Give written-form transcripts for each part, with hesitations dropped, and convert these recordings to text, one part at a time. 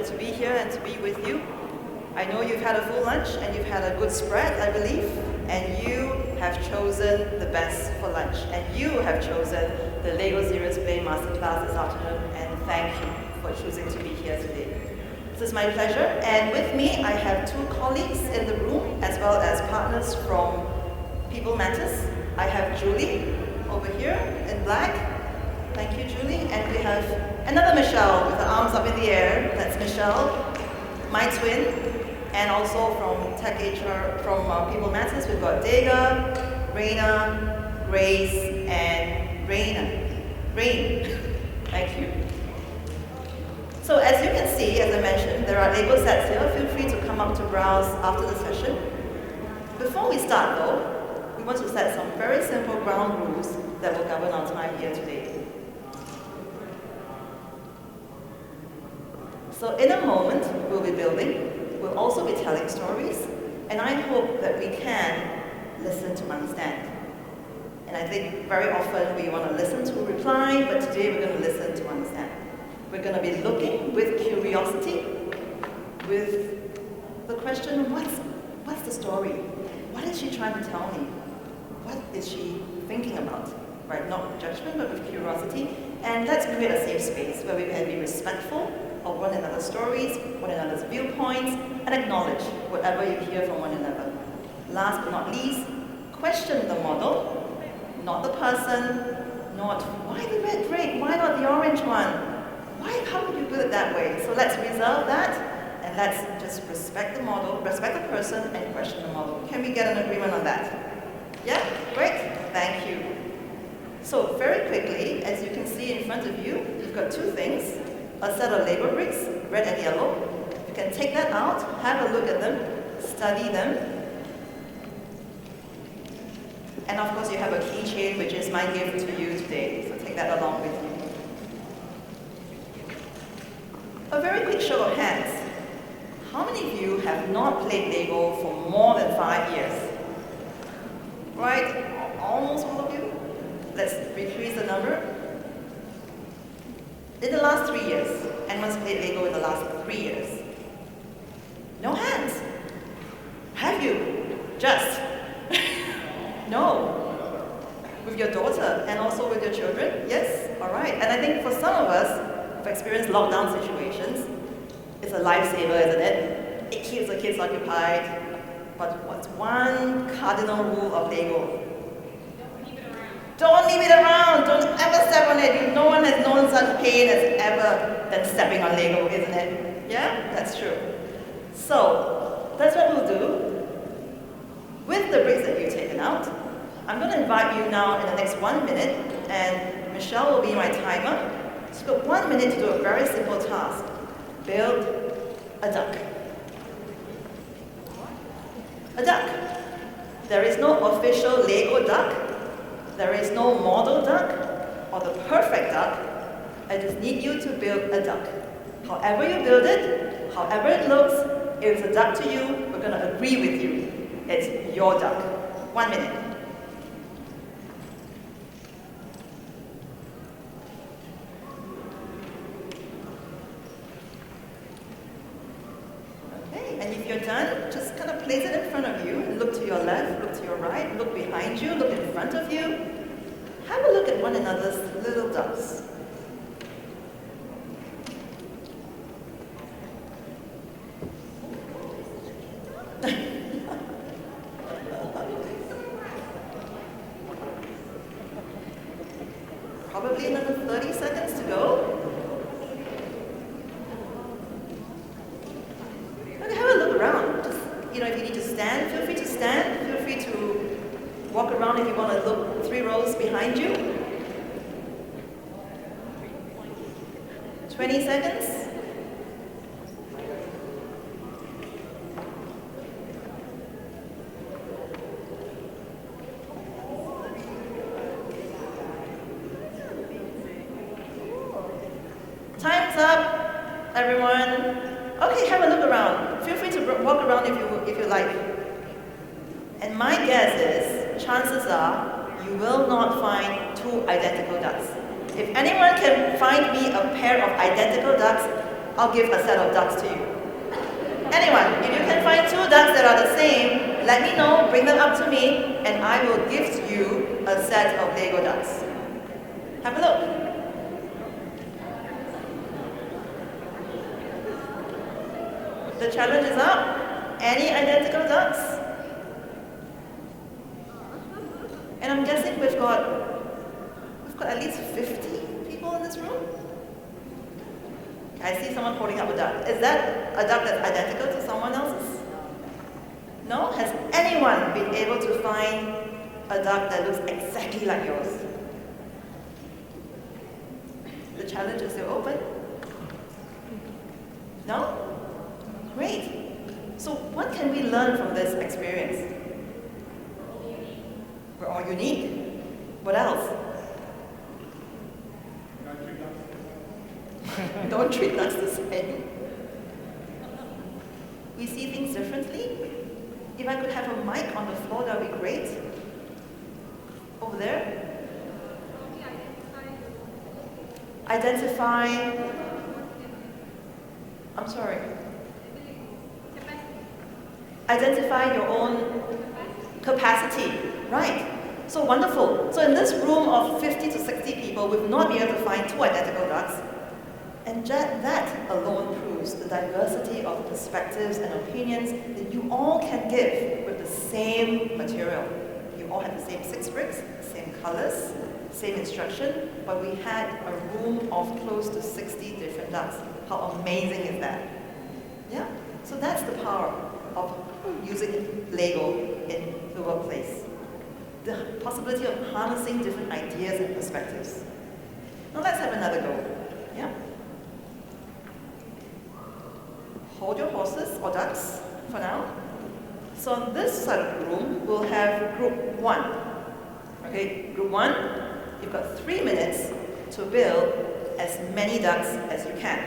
pleasure to be here and to be with you. I know you've had a full lunch and you've had a good spread, I believe, and you have chosen the best for lunch. And you have chosen the LEGO Serious Play Masterclass this afternoon, and thank you for choosing to be here today. This is my pleasure, and with me I have two colleagues in the room, as well as partners from People Matters. I have Julie over here in black. Thank you, Julie. And we have another Michelle with her arms up in the air. That's Michelle, my twin, and also from Tech HR, from People Matters, we've got Dega, Raina, Grace, and Rain. Thank you. So as you can see, as I mentioned, there are Lego sets here. Feel free to come up to browse after the session. Before we start though, we want to set some very simple ground rules that will govern our time here today. So in a moment, we'll be building, we'll also be telling stories, and I hope that we can listen to understand. And I think very often we want to listen to reply, but today we're going to listen to understand. We're going to be looking with curiosity, with the question, what's the story? What is she trying to tell me? What is she thinking about? Right? Not with judgment, but with curiosity. And let's create a safe space where we can be respectful of one another's stories, one another's viewpoints, and acknowledge whatever you hear from one another. Last but not least, question the model, not the person, not why the red brick, why not the orange one? How could you put it that way? So let's reserve that, and let's just respect the model, respect the person, and question the model. Can we get an agreement on that? Yeah? Great. Thank you. So very quickly, as you can see in front of you, you've got two things. A set of Lego bricks, red and yellow. You can take that out, have a look at them, study them. And of course you have a keychain, which is my gift to you today. So take that along with you. A very quick show of hands. How many of you have not played Lego for more than 5 years? Right? Almost all of you? Let's increase the number. In the last 3 years, anyone's played Lego in the last 3 years? No hands. Have you? Just? No. With your daughter and also with your children? Yes? All right. And I think for some of us who've experienced lockdown situations, it's a lifesaver, isn't it? It keeps the kids occupied. But what's one cardinal rule of Lego? Don't leave it around. Don't ever step on it. No one has known such pain as ever than stepping on Lego, isn't it? Yeah? That's true. So, that's what we'll do. With the bricks that you've taken out, I'm going to invite you now in the next 1 minute, and Michelle will be my timer. So you've got 1 minute to do a very simple task. Build a duck. A duck. There is no official Lego duck. There is no model duck or the perfect duck. I just need you to build a duck. However you build it, however it looks, if it's a duck to you, we're going to agree with you. It's your duck. 1 minute. Okay, and if you're done, just kind of place it in front of you and look to your left, look to your right, look behind you, look in front of you. Have a look at one another's little ducks. Probably another 30 seconds to go. Okay, have a look around. Just, if you need to stand, feel free to stand. Feel free to walk around if you want to look 3 rows behind you. 20 seconds. Time's up, everyone. Okay, have a look around. Feel free to walk around if you like. And my guess is, chances are, you will not find 2 identical ducks. If anyone can find me a pair of identical ducks, I'll give a set of ducks to you. Anyone, if you can find 2 ducks that are the same, let me know, bring them up to me, and I will gift you a set of Lego ducks. Have a look. The challenge is up. Any identical ducks? And I'm guessing we've got at least 50 people in this room. I see someone holding up a duck. Is that a duck that's identical to someone else's? No? Has anyone been able to find a duck that looks exactly like yours? The challenge is still open? No? Great. So what can we learn from this experience? We're all unique. What else? Don't treat us the same. We see things differently. If I could have a mic on the floor, that would be great. Over there. Identify. I'm sorry. Identify your own capacity. Right. So wonderful. So in this room of 50 to 60 people, we've not been able to find 2 identical ducks. And that alone proves the diversity of perspectives and opinions that you all can give with the same material. You all had the same 6 bricks, same colors, same instruction, but we had a room of close to 60 different ducks. How amazing is that? Yeah? So that's the power of using Lego in the workplace. The possibility of harnessing different ideas and perspectives. Now let's have another go. Yeah? Hold your horses or ducks for now. So on this side of the room, we'll have group 1. Okay, group 1, you've got 3 minutes to build as many ducks as you can.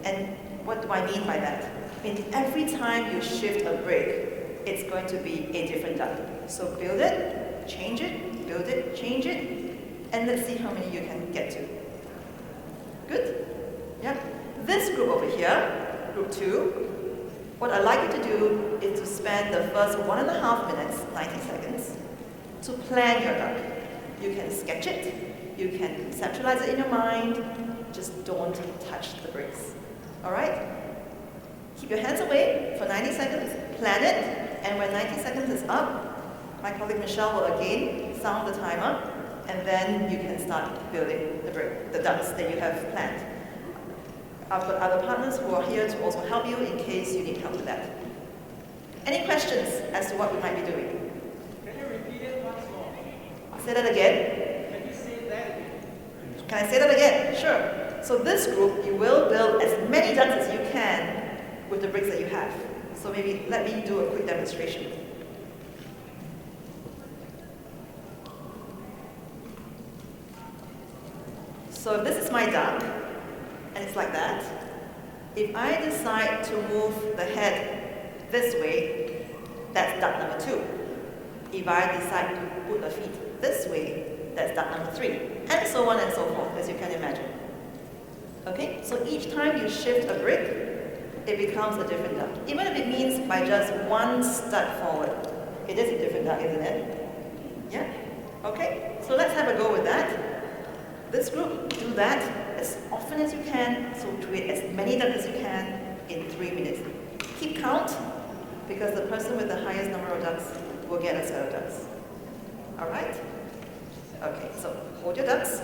And what do I mean by that? I mean, every time you shift a brick, it's going to be a different duck. So build it, change it, build it, change it, and let's see how many you can get to. Good? Yeah. This group over here, group 2, what I'd like you to do is to spend the first 1.5 minutes, 90 seconds, to plan your duck. You can sketch it, you can conceptualize it in your mind, just don't touch the bricks. Alright? Keep your hands away for 90 seconds, plan it, and when 90 seconds is up, my colleague Michelle will again sound the timer, and then you can start building the ducks that you have planned. I've got other partners who are here to also help you in case you need help with that. Any questions as to what we might be doing? Can you repeat it once more? Say that again. Can you say that again? Can I say that again? Sure. So this group, you will build as many ducks as you can with the bricks that you have. So maybe let me do a quick demonstration. So this is my duck, and it's like that. If I decide to move the head this way, that's duck number 2. If I decide to put the feet this way, that's duck number 3. And so on and so forth, as you can imagine. Okay, so each time you shift a brick, it becomes a different duck. Even if it means by just 1 step forward, it is a different duck, isn't it? Yeah? Okay, so let's have a go with that. This group, do that as often as you can, so create as many ducks as you can in 3 minutes. Keep count, because the person with the highest number of ducks will get a set of ducks. All right? Okay, so hold your ducks.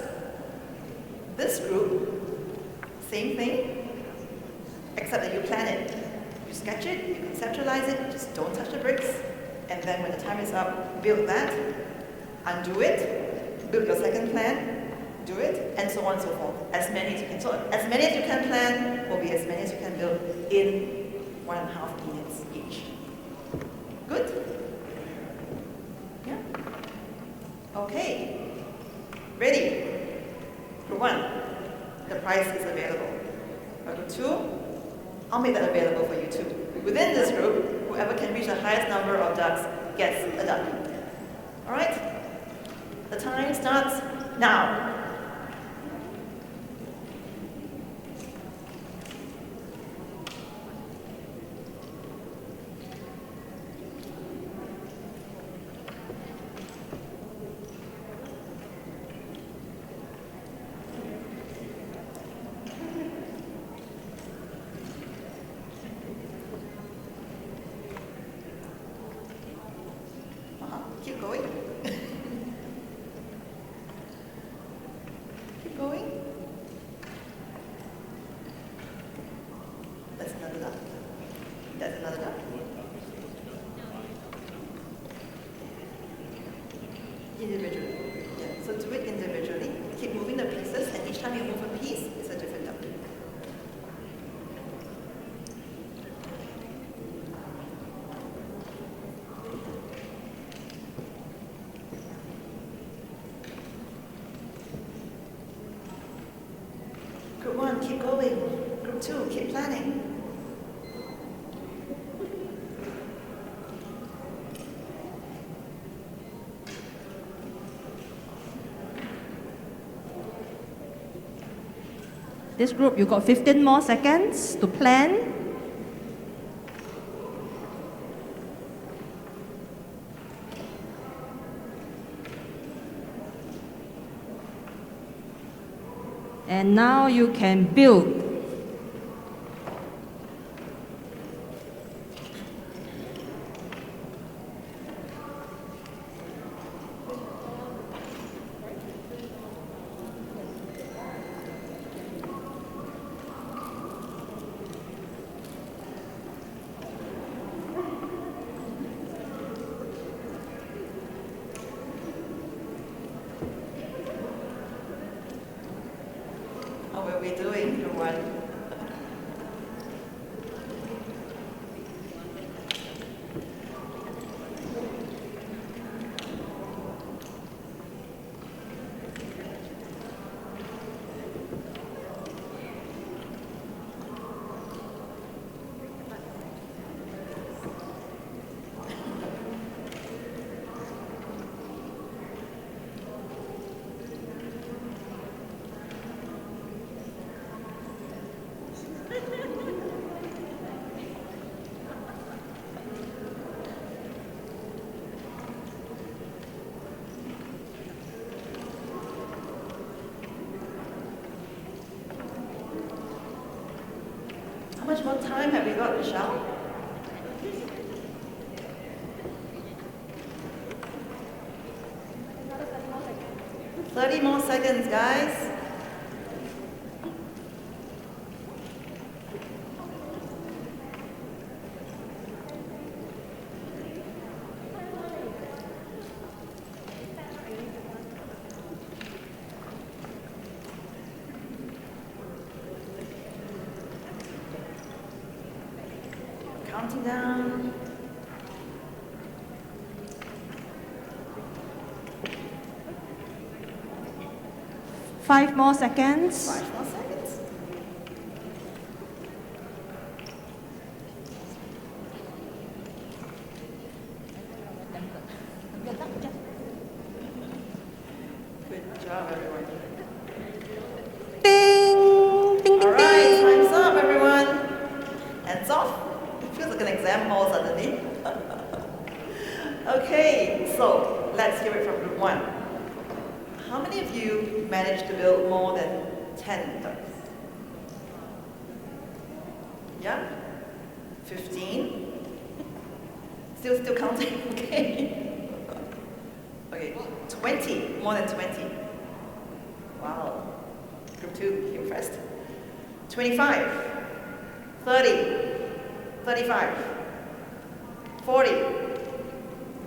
This group, same thing, except that you plan it. You sketch it, you conceptualize it, just don't touch the bricks, and then when the time is up, build that, undo it, build your second plan, do it, and so on and so forth. As many as you can. So as many as you can plan will be as many as you can build in 1.5 minutes each. Good? Yeah? Okay. Ready? Group 1, the prize is available. Group 2, I'll make that available for you too. Within this group, whoever can reach the highest number of ducks gets a duck. Alright? The time starts now. That's another duck. That's another duck. Individually. Yeah. So do it individually. Keep moving the pieces, and each time you move a piece, it's a different duck. Group 1, keep going. Group 2, keep planning. This group, you got 15 more seconds to plan. And now you can build. How are we doing, Group 1? How much more time have we got, Michelle? Another 30 more seconds, guys. Counting down. Five more seconds. 5 more seconds. Good job, everyone. Ding! Ding, ding, All right, ding! time's up, everyone. Hands off. It feels like an exam hall suddenly. Okay, so let's hear it from Group 1. How many of you managed to build more than 10 ducks? Yeah? 15? Still counting, okay. Okay, 20, more than 20. Wow. Group 2, impressed. 25, 30, 35, 40,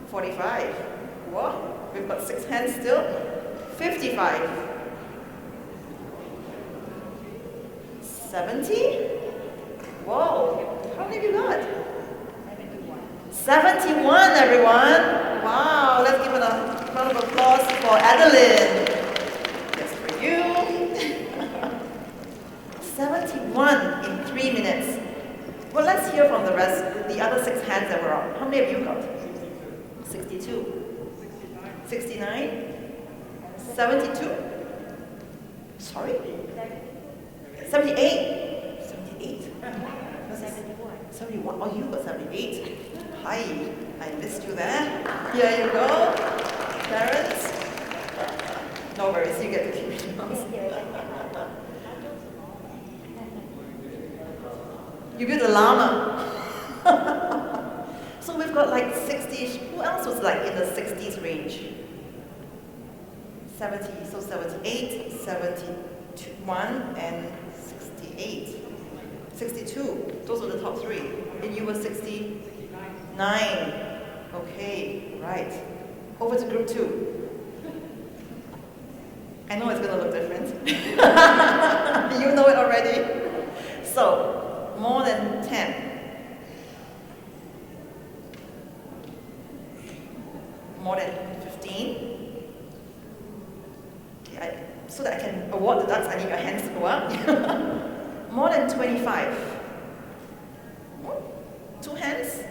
45. What? We've got 6 hands still. 55, 70. Whoa, how many have you got? 71, everyone. Wow, let's give it a round of applause for Adeline. That's for you. 71 in 3 minutes. Well, let's hear from the rest, the other 6 hands that were up. How many have you got? 62. 69? 72? Sorry? 78? 78? 71. Oh, you got 78. Hi, I missed you there. Here you go. Parents. No worries, you get to keep it. You built a llama. So we've got like 60, who else was like in the 60s range? 70, so 78, 71, and 68. 62. Those were the top three. And you were 69. Okay, right. Over to group 2. I know it's going to look different. You know it already. So, more than 10. More than 15. Okay, so that I can award the ducks, I need your hands to go up. More than 25. 2 hands?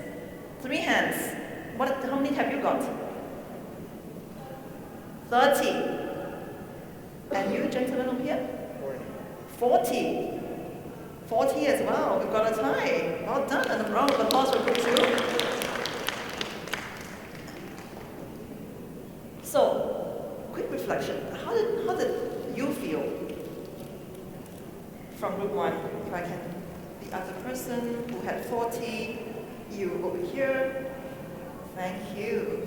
3 hands? How many have you got? 30. And you, gentlemen over here? 40. 40 as well. We've got a tie. Well done. And a round of applause for group 2. So, quick reflection. How did you feel from group 1? If I can, the other person who had 40, you over here. Thank you.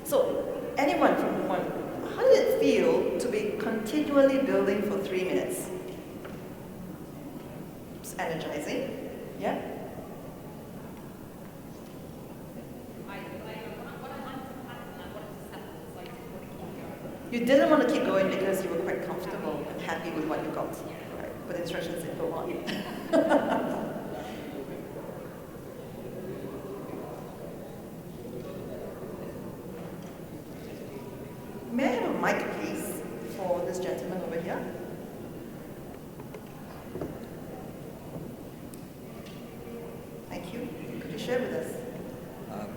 So, anyone from group 1, how did it feel to be continually building for 3 minutes? It's energizing. Yeah? You didn't want to keep going because you were quite comfortable and happy with what you got. Right? But instructions said go on. May I have a mic, please, for this gentleman over here? Thank you. Could you share with us?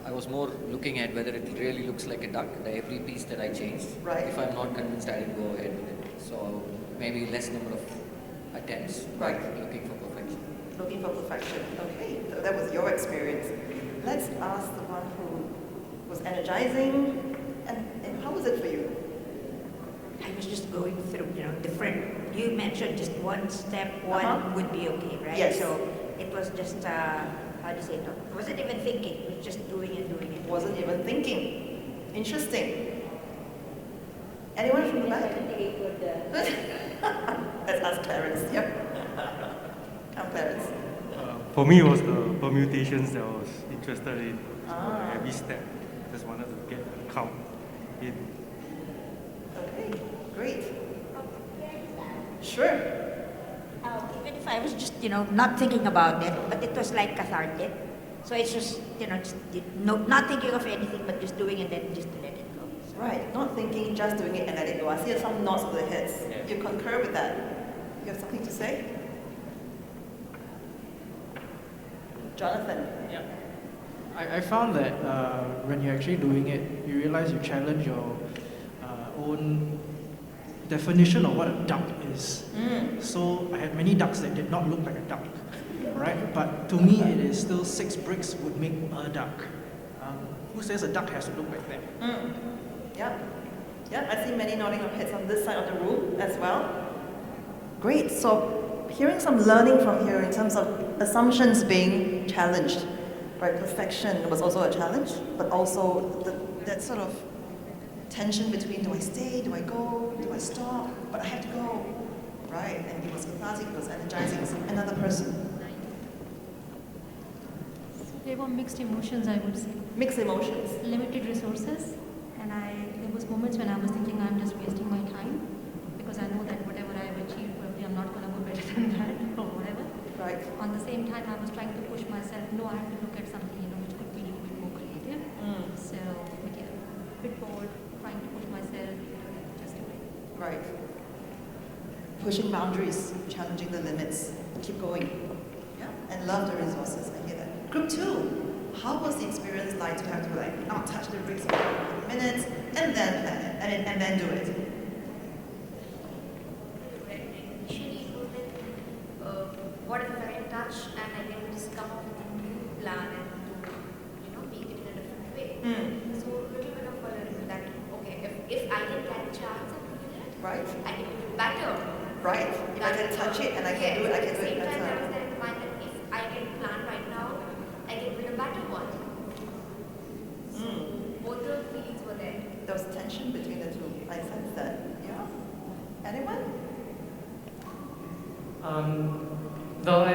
I was more looking at whether it really looks like a duck, every piece that I changed. Right. If I'm not convinced, I didn't go ahead with it. So maybe less number of attempts, Right. but looking for perfection. Looking for perfection. Okay, so that was your experience. Let's ask the one who was energizing. And how was it for you? I was just going through, different. You mentioned just one step, one would be okay, right? Yes. So it was just, how do you say it? I wasn't even thinking, it was just doing it. Wasn't even thinking. Interesting. Anyone from the back? Let's ask Clarence. Yep. Come, Clarence. For me, it was the permutations that I was interested in. Ah. Every step, just wanted to get the count in. Okay, great. Sure. Even if I was just, not thinking about it, but it was like cathartic. So it's just, not thinking of anything, but just doing it and just to let it go. So Right, not thinking, just doing it and letting go. I see some nods of the heads. Yeah. You concur with that? You have something to say? Jonathan. Yeah. I found that when you're actually doing it, you realize you challenge your own definition of what a duck is. So I had many ducks that did not look like a duck, right? But to me, it is still 6 bricks would make a duck. Who says a duck has to look like that? Yeah. Yeah, I see many nodding of heads on this side of the room as well. Great, so hearing some learning from here in terms of assumptions being challenged. Right, perfection was also a challenge, but also that sort of tension between do I stay, do I go, do I stop, but I have to go. Right, and it was cathartic, it was energizing. Another person. There were mixed emotions, I would say. Mixed emotions. Limited resources, and there was moments when I was thinking I'm just wasting my time because I know that whatever I have achieved, probably I'm not going to go better than that or whatever. Right. On the same time, I was trying to push myself. No, I have to look at something which could be a little bit more creative. So, but yeah, a bit bored, trying to push myself, just do it. Right. Pushing boundaries, challenging the limits, keep going. Yeah, and love the resources. I hear that. Group 2, how was the experience like to have to not touch the bricks for 1 minute and then plan it and then do it? Initially, it was like, whatever I touch, and I can just come up with a new plan and to, make it in a different way. So a little bit of a that, okay, if I can get a chance of doing it, Right. I can do it better. Right. If I can touch it and I can do it, I can do it At the same time, I better. was there in mind that if I can plan right now, I can build a better one. So both the feelings were there. There was tension between the two. I sense that. Yeah. Anyone? Though I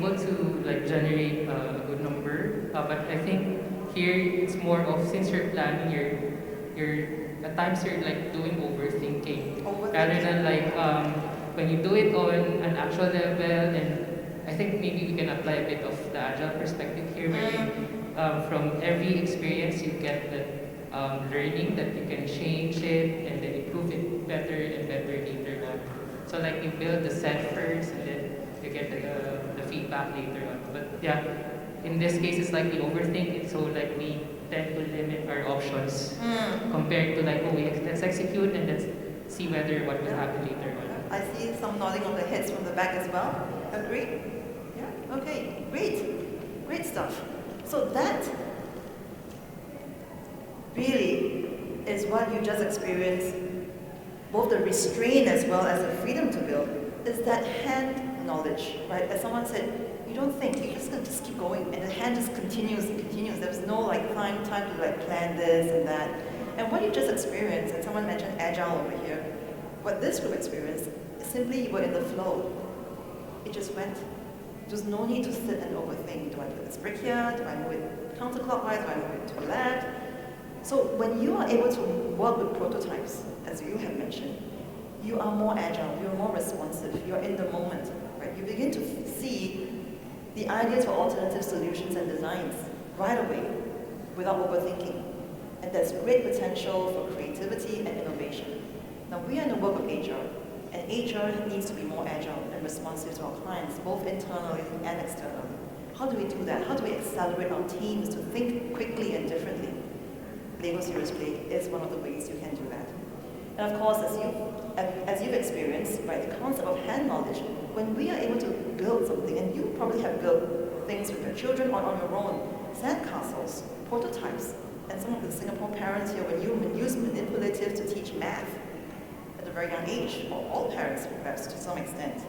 able to like generate a good number, but I think here it's more of since you're planning, you're at times you're like doing overthinking rather than like when you do it on an actual level. And I think maybe we can apply a bit of the agile perspective here, where from every experience you get that learning that you can change it and then improve it better and better later on. So like you build the set first and then you get the feedback later on. But yeah, in this case it's like we overthink it, so like we tend to limit our options compared to like, oh, let's execute and let's see whether what will happen later on. I see some nodding of the heads from the back as well. Agree? Yeah? Okay, great. Great stuff. So that really is what you just experienced, both the restraint as well as the freedom to build, is that hand knowledge, right? As someone said, you don't think, you're just going to just keep going, and the hand just continues and continues. There's no like time to like plan this and that. And what you just experienced, and someone mentioned agile over here, what this group experienced is simply you were in the flow. It just went. There's no need to sit and overthink. Do I put this brick here? Do I move it counterclockwise? Do I move it to the left? So when you are able to work with prototypes, as you have mentioned, you are more agile, you're more responsive, you're in the moment, right? You begin to see the ideas for alternative solutions and designs right away without overthinking. And there's great potential for creativity and innovation. Now we are in the work of HR, and HR needs to be more agile and responsive to our clients, both internally and externally. How do we do that? How do we accelerate our teams to think quickly and differently? Lego Serious Play is one of the ways you can do that. And of course, as you've experienced, right, the concept of hand knowledge, when we are able to build something, and you probably have built things with your children or on your own, sandcastles, prototypes, and some of the Singapore parents here, when you use manipulative to teach math at a very young age, or all parents perhaps to some extent,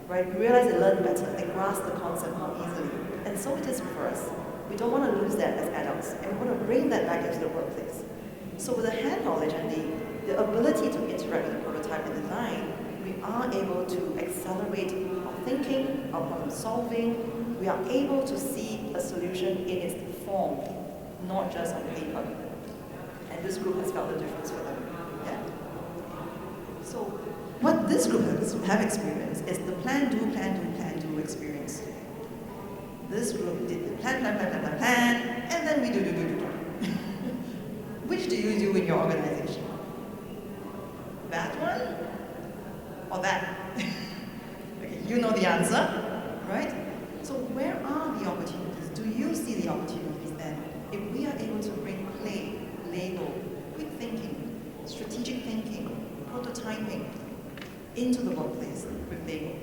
right, you realize they learn better, they grasp the concept more easily. And so it is for us. We don't want to lose that as adults, and we want to bring that back into the workplace. So with the hand knowledge and the ability to interact with the prototype and design, we are able to accelerate our thinking, our problem solving. We are able to see a solution in its form, not just on paper. And this group has felt the difference for them. Yeah. So what this group have experienced is the plan, do experience. This group did the plan, and then we do. Which do you do in your organization? That one? Or that? Okay, you know the answer, right? So where are the opportunities? Do you see the opportunities then? If we are able to bring play, Lego, quick thinking, strategic thinking, prototyping into the workplace with Lego,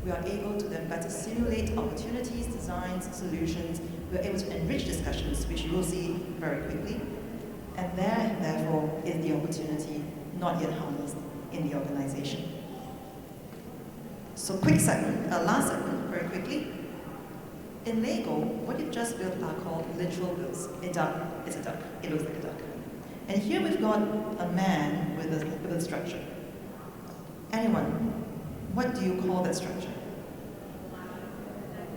we are able to then better simulate opportunities, designs, solutions. We are able to enrich discussions, which you will see very quickly. And there, therefore, is the opportunity not yet harnessed in the organization. So quick segment, last segment, very quickly. In Lego, what you've just built are called literal builds. A duck is a duck. It looks like a duck. And here we've got a man with a structure. Anyone, what do you call that structure?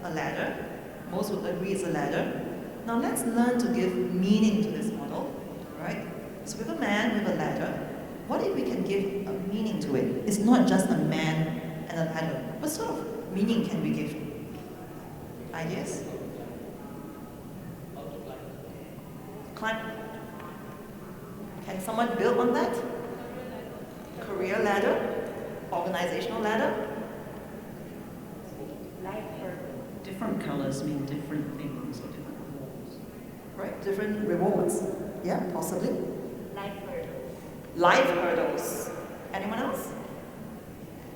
A ladder. Most would agree it's a ladder. Now let's learn to give meaning to this model, right? So we have a man with a ladder. What if we can give a meaning to it? It's not just a man and a ladder. What sort of meaning can we give? Ideas? Climb. Can someone build on that? Career ladder? Organizational ladder? Life hurdle. Different colors mean different things or different roles. Right, different rewards. Yeah, possibly. Life hurdles. Life hurdles. Anyone else?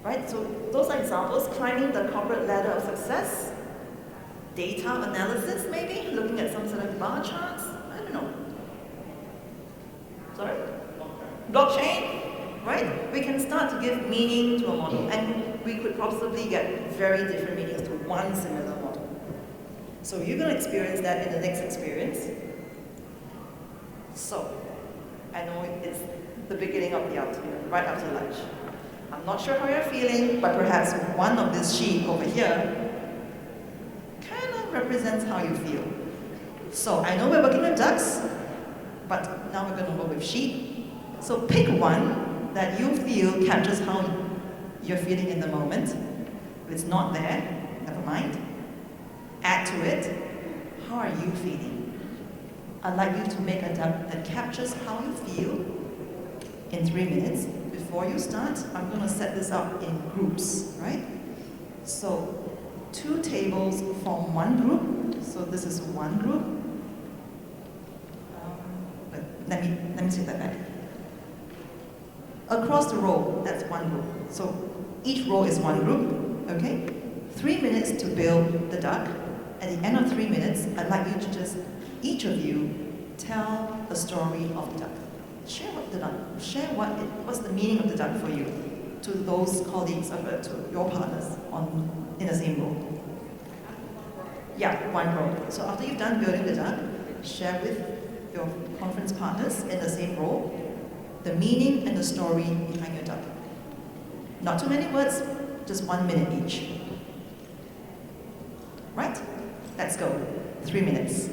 Right, so those are examples. Climbing the corporate ladder of success. Data analysis, maybe? Looking at some sort of bar charts? I don't know. Sorry? Blockchain? Right? We can start to give meaning to a model, and we could possibly get very different meanings to one similar model. So you're going to experience that in the next experience. So, I know it's the beginning of the afternoon, right after lunch. I'm not sure how you're feeling, but perhaps one of this sheet over here represents how you feel. So I know we're working with ducks, but now we're going to work with sheep. So pick one that you feel captures how you're feeling in the moment. If it's not there, never mind. Add to it, how are you feeling? I'd like you to make a duck that captures how you feel in 3 minutes. Before you start, I'm going to set this up in groups, right? So 2 tables form one group. So this is one group. But let me take that back. Across the row, that's one group. So each row is one group, okay? 3 minutes to build the duck. At the end of 3 minutes, I'd like you to just, each of you, tell the story of the duck. Share what's the meaning of the duck for you to those colleagues, to your partners in the same row. Yeah, one row. So after you've done building the duck, share with your conference partners in the same row the meaning and the story behind your duck. Not too many words, just 1 minute each. Right? Let's go. 3 minutes.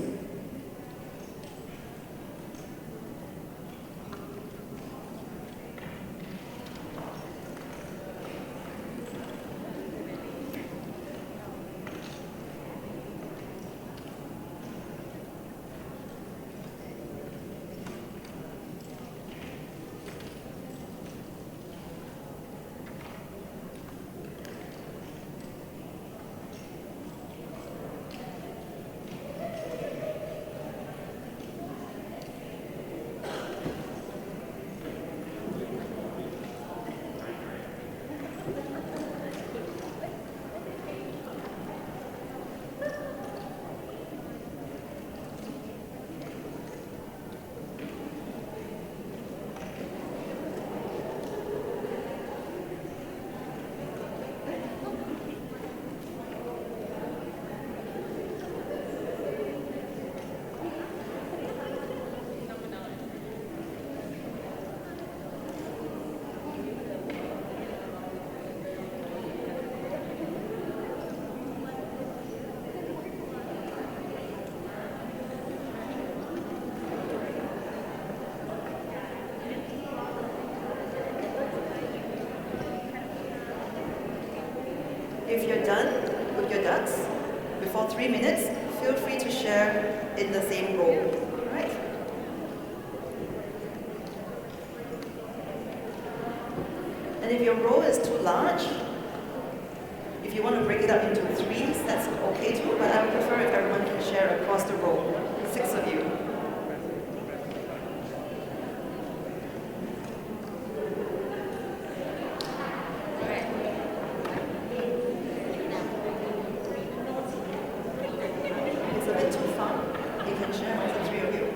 If you're done with your ducks, before 3 minutes, feel free to share in the same row, right? And if your row is too large, if you want to break it up into 3s, that's okay too, but I would prefer if everyone can share across the row, 6 of you. It's a bit too far. You can share amongst the 3 of you.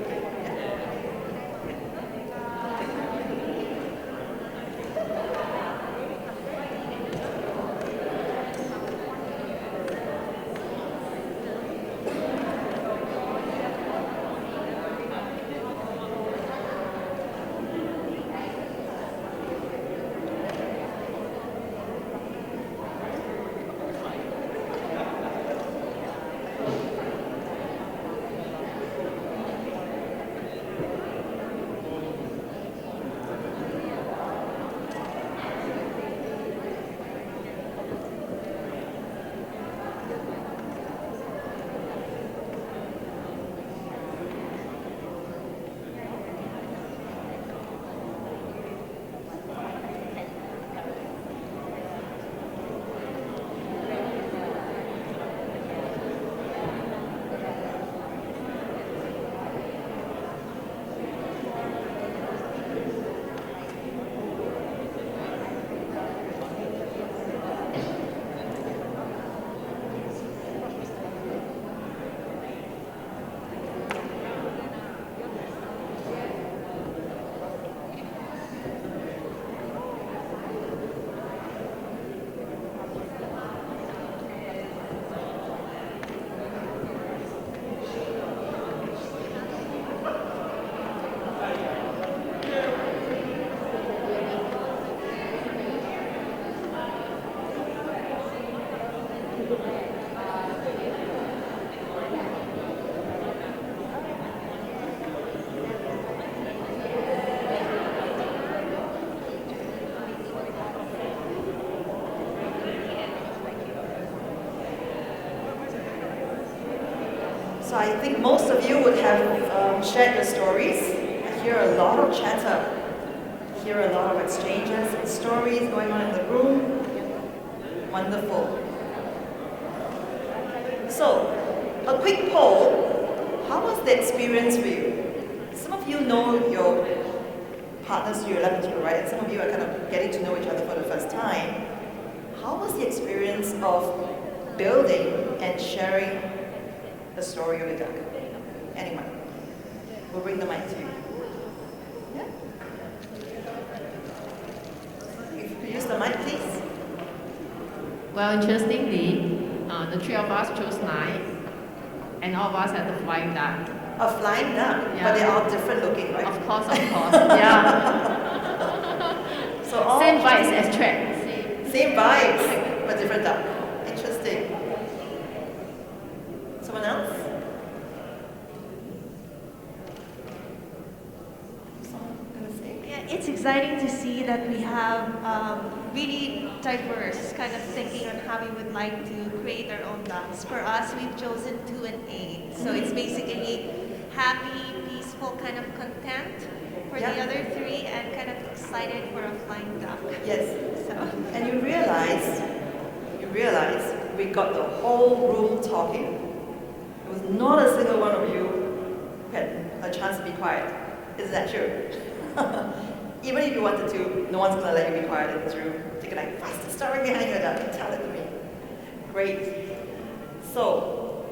So I think most of you would have shared your stories. I hear a lot of chatter. I hear a lot of exchanges and stories going on in the room. Wonderful. So, a quick poll. How was the experience for you? Some of you know your partners to your left and to your right, and some of you are kind of getting to know each other for the first time. How was the experience of building and sharing the story of a duck? Anyone? We'll bring the mic to you. Yeah? If you could use the mic, please. Well, interestingly, the three of us chose 9, and all of us had the flying duck. A flying duck, Yeah. but they're all different looking, right? Of course, yeah. So all Same vibes as track. Same vibes, but different duck. Interesting. Someone else? Someone gonna say? Yeah, it's exciting to see that we have really diverse kind of thinking on how we would like to create our own ducks. For us, we've chosen 2 and 8. So it's basically happy, peaceful kind of content for the other 3 and kind of excited for a flying duck. Yes. So. And you realize we got the whole room talking. There was not a single one of you who had a chance to be quiet. Is that true? Even if you wanted to, no one's gonna let you be quiet in this room. You can like, what's the story behind your duck? Tell it to me. Great. So,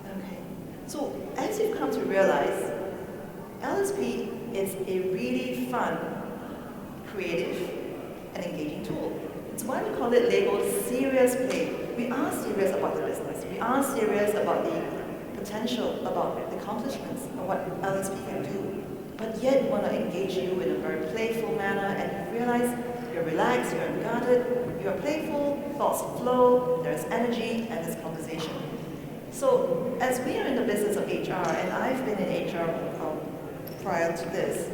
okay. So, as you've come to realize, LSP is a really fun, creative, and engaging tool. It's why we call it labeled serious play. We are serious about the business. We are serious about the potential, about the accomplishments of what LSP can do. But yet we want to engage you in a very playful manner, and you realize you're relaxed, you're unguarded, you're playful, thoughts flow, there's energy, and there's conversation. So as we are in the business of HR, and I've been in HR prior to this,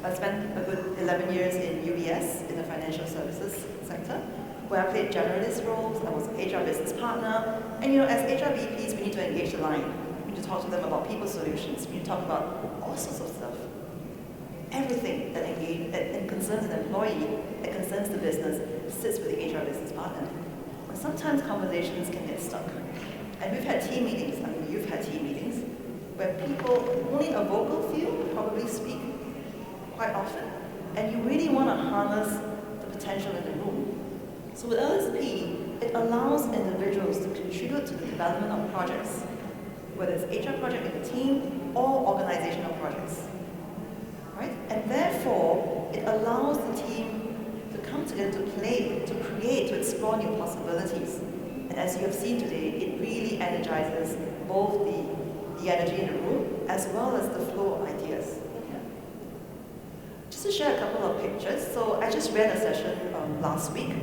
I spent a good 11 years in UBS in the financial services sector, where I played generalist roles. I was an HR business partner, and as HR VPs, we need to engage the line. We need to talk to them about people solutions. We need to talk about all sorts of stuff. Everything that concerns an employee, that concerns the business, sits with the HR business partner. And sometimes conversations can get stuck. And we've had team meetings, I mean, you've had team meetings, where people only a vocal few probably speak quite often, and you really want to harness the potential in the room. So with LSP, it allows individuals to contribute to the development of projects, whether it's HR project in the team or organizational projects. Right? And therefore, it allows the team to come together to play, to create, to explore new possibilities. And as you have seen today, it really energizes both the energy in the room as well as the flow of ideas. Just to share a couple of pictures. So I just ran a session last week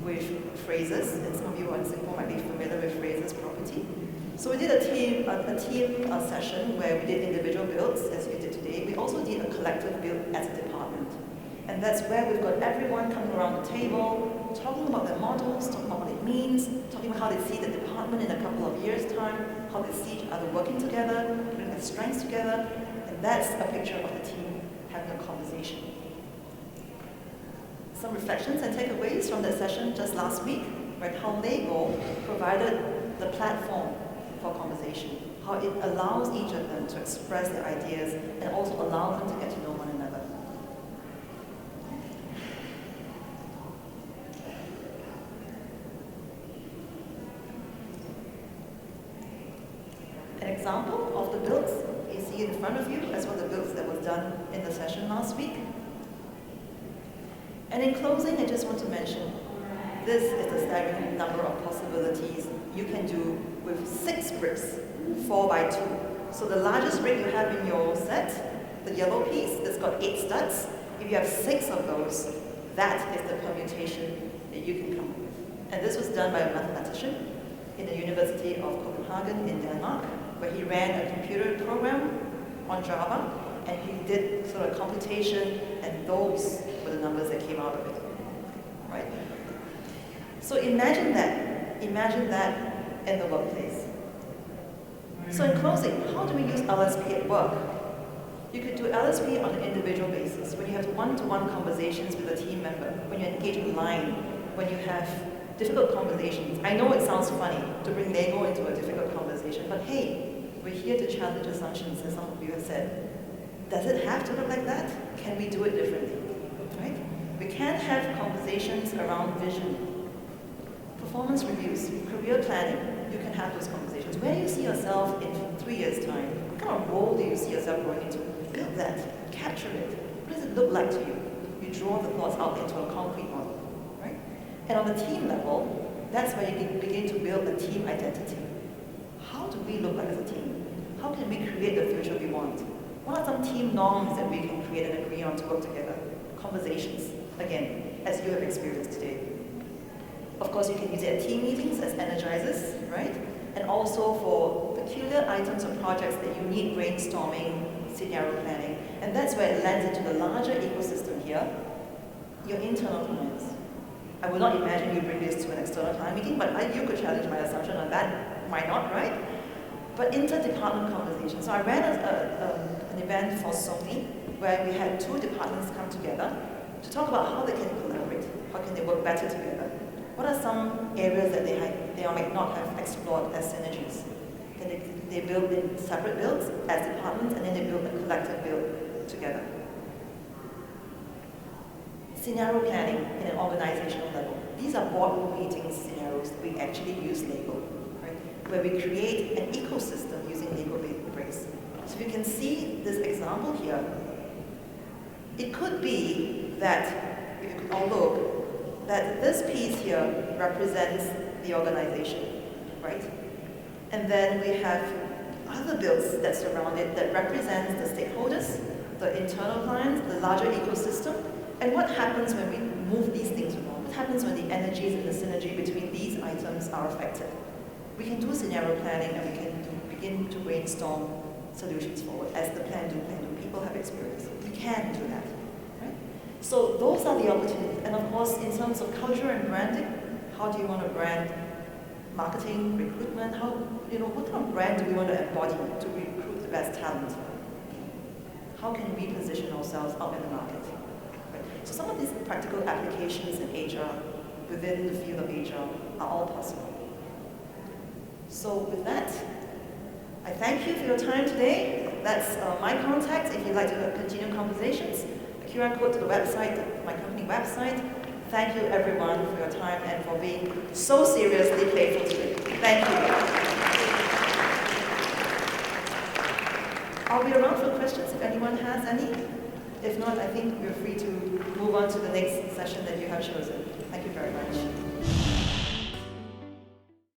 with Phrases, and some of you in Singapore might be familiar with Phrases Property. So we did a team session where we did individual builds, as you did today. We also did a collective build as a department. And that's where we've got everyone coming around the table, talking about their models, talking about what it means, talking about how they see the department in a couple of years' time, how they see each other working together, putting their strengths together. And that's a picture of the team having a conversation. Some reflections and takeaways from that session just last week, right? How Lego provided the platform for conversation, how it allows each of them to express their ideas and also allow them to get to know one another. An example of the builds you see in front of you, as well as the builds that was done in the session last week. And in closing, I just want to mention, this is the staggering number of possibilities you can do with 6 bricks, 4 by 2. So the largest brick you have in your set, the yellow piece, that's got 8 studs. If you have 6 of those, that is the permutation that you can come up with. And this was done by a mathematician in the University of Copenhagen in Denmark, where he ran a computer program on Java, and he did sort of computation, and those were the numbers that came out of it, right? So imagine that in the workplace. So in closing, how do we use LSP at work? You could do LSP on an individual basis, when you have one-to-one conversations with a team member, when you engage online, when you have difficult conversations. I know it sounds funny to bring Lego into a difficult conversation, but hey, we're here to challenge assumptions, as some of you have said. Does it have to look like that? Can we do it differently? Right? We can have conversations around vision, performance reviews, career planning. You can have those conversations. Where do you see yourself in 3 years' time? What kind of role do you see yourself going into? Build that, capture it. What does it look like to you? You draw the thoughts out into a concrete model, right? And on the team level, that's where you can begin to build a team identity. How do we look like as a team? How can we create the future we want? What are some team norms that we can create and agree on to work together? Conversations, again, as you have experienced today. Of course, you can use it at team meetings as energizers, right? And also for peculiar items or projects that you need brainstorming, scenario planning. And that's where it lands into the larger ecosystem here, your internal clients. I would not imagine you bring this to an external client meeting, but you could challenge my assumption on that. Why not, right? But inter-department conversations. So I ran an event for Sony where we had 2 departments come together to talk about how they can collaborate, how can they work better together. What are some areas that they might not have explored as synergies? Then they build in separate builds as departments, and then they build a collective build together. Scenario planning in an organizational level. These are boardroom meetings scenarios that we actually use Lego, right? Where we create an ecosystem using Lego bricks. So you can see this example here. It could be that, if you could all look, that this piece here represents the organization, right? And then we have other builds that surround it that represents the stakeholders, the internal clients, the larger ecosystem, and what happens when we move these things around? What happens when the energies and the synergy between these items are affected? We can do scenario planning and we can begin to brainstorm solutions forward as the plan do. People have experience. We can do that. Right? So those are the opportunities. And of course, in terms of culture and branding, how do you want to brand marketing, recruitment? What kind of brand do we want to embody to recruit the best talent? How can we position ourselves out in the market? Right? So some of these practical applications in HR, within the field of HR, are all possible. So with that, I thank you for your time today. That's my contact if you'd like to continue conversations. A QR code to the website, my company website. Thank you everyone for your time and for being so seriously playful today. Thank you. I'll be around for questions if anyone has any. If not, I think we're free to move on to the next session that you have chosen. Thank you very much.